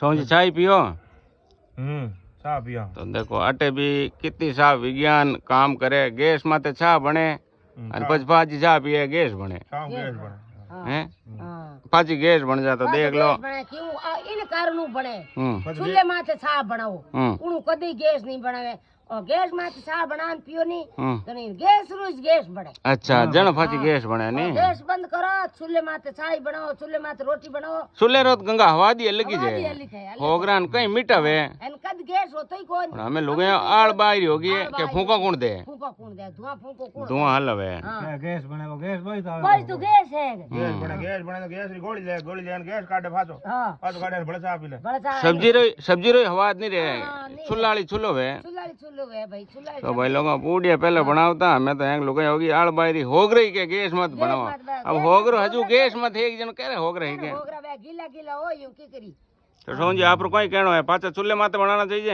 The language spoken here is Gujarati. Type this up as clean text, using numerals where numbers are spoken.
सोची चाय पियो। चाह पिया तो देखो अटे भी कितनी सा विज्ञान काम करे। गैस माते चा बने और પછી પાછી ચા પીએ ગેસ બને गैस बने હે પાછી ગેસ બન જા તો દેખ લો કેવું એને કારણું બને હમ ચૂલે માથે ચા બનાવો હમ ઉણું કદી ગેસ નહીં બનાવે ગેસ માથે ચા બનાવ પીઓ નહીં હમ તો ગેસ રોજ ગેસ બને अच्छा जण પાછી ગેસ બને ની ગેસ બંધ કરો ચૂલે માથે ચાય બનાવો ચૂલે માથે રોટી બનાવો સુલે રોત ગંગા હવા દી લગી હવા દી જાય હલી થાય, હલી હોગરાન કઈ મીટાવે એને કદ ગેસ હોતોય કોણ પણ અમે લોકો આળ બારી હોગી કે ફૂંકો કોણ દે ફૂંકો કોણ દે ધુઆ ફૂંકો કોણ ધુઆ હલવે હા गैस बने वो गैस भाई था બસ તો ગેસ હે गैस बने तो गैस री गोली ले गैस काटे फाचो હા फाचो काटे बड़ा चाह पी ले બળા ચા सब्जी रोई हवा नहीं रे हाँ, नहीं चुल्लाड़ी चुल्लो वे ચૂલાડી ચૂલો હે ભાઈ ચૂલાડી तो भाई लोग पूड़िया पहले बनावता मैं तो लोग होगी आड़ बारी होग रही के गैस मत बनावा मत बनावा। अब होगरो हजू गैस मत एक जन कह रहे होग रही के હોગરા બે ગીલા ગીલા હોય એવું की करी तो सोन जी आप कोई कहना है पाचा चूल्हे माते बनाना चाहिए